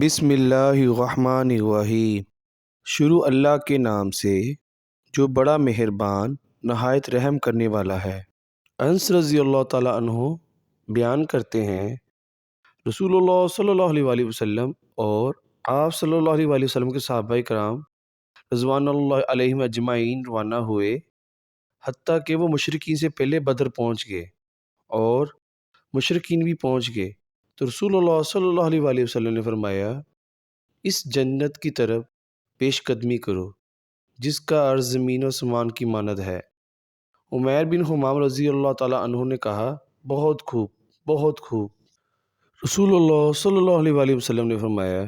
بسم اللہ الرحمن الرحیم۔ شروع اللہ کے نام سے جو بڑا مہربان نہایت رحم کرنے والا ہے۔ انس رضی اللہ تعالیٰ عنہ بیان کرتے ہیں، رسول اللہ صلی اللہ علیہ وسلم اور آپ صلی اللہ علیہ وسلم کے صحابہ کرام رضوان اللہ علیہم اجمعین روانہ ہوئے، حتیٰ کہ وہ مشرکین سے پہلے بدر پہنچ گئے اور مشرکین بھی پہنچ گئے تو رسول اللہ صلی اللہ علیہ وسلم نے فرمایا، اس جنت کی طرف پیش قدمی کرو جس کا عرض زمین و سمان کی مانند ہے۔ عمیر بن حمام رضی اللہ تعالیٰ عنہ نے کہا، بہت خوب، بہت خوب۔ رسول اللہ صلی اللہ علیہ وسلم نے فرمایا،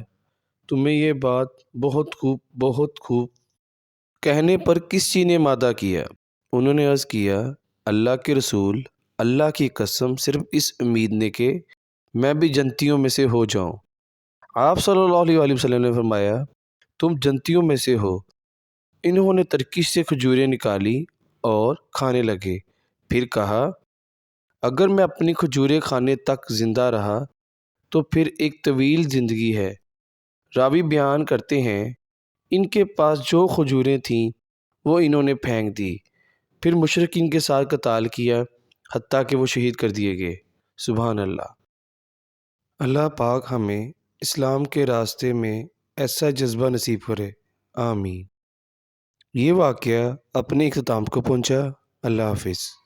تمہیں یہ بات بہت خوب، بہت خوب کہنے پر کس چیز نے مادہ کیا؟ انہوں نے عرض کیا، اللہ کے رسول، اللہ کی قسم صرف اس امید نے کہ میں بھی جنتیوں میں سے ہو جاؤں۔ آپ صلی اللہ علیہ وسلم نے فرمایا، تم جنتیوں میں سے ہو۔ انہوں نے ترکش سے کھجوریں نکالی اور کھانے لگے، پھر کہا، اگر میں اپنی کھجوریں کھانے تک زندہ رہا تو پھر ایک طویل زندگی ہے۔ راوی بیان کرتے ہیں، ان کے پاس جو کھجوریں تھیں وہ انہوں نے پھینک دی، پھر مشرکین کے ساتھ قتال کیا حتیٰ کہ وہ شہید کر دیے گئے۔ سبحان اللہ۔ اللہ پاک ہمیں اسلام کے راستے میں ایسا جذبہ نصیب کرے، آمین۔ یہ واقعہ اپنے اختتام کو پہنچا۔ اللہ حافظ۔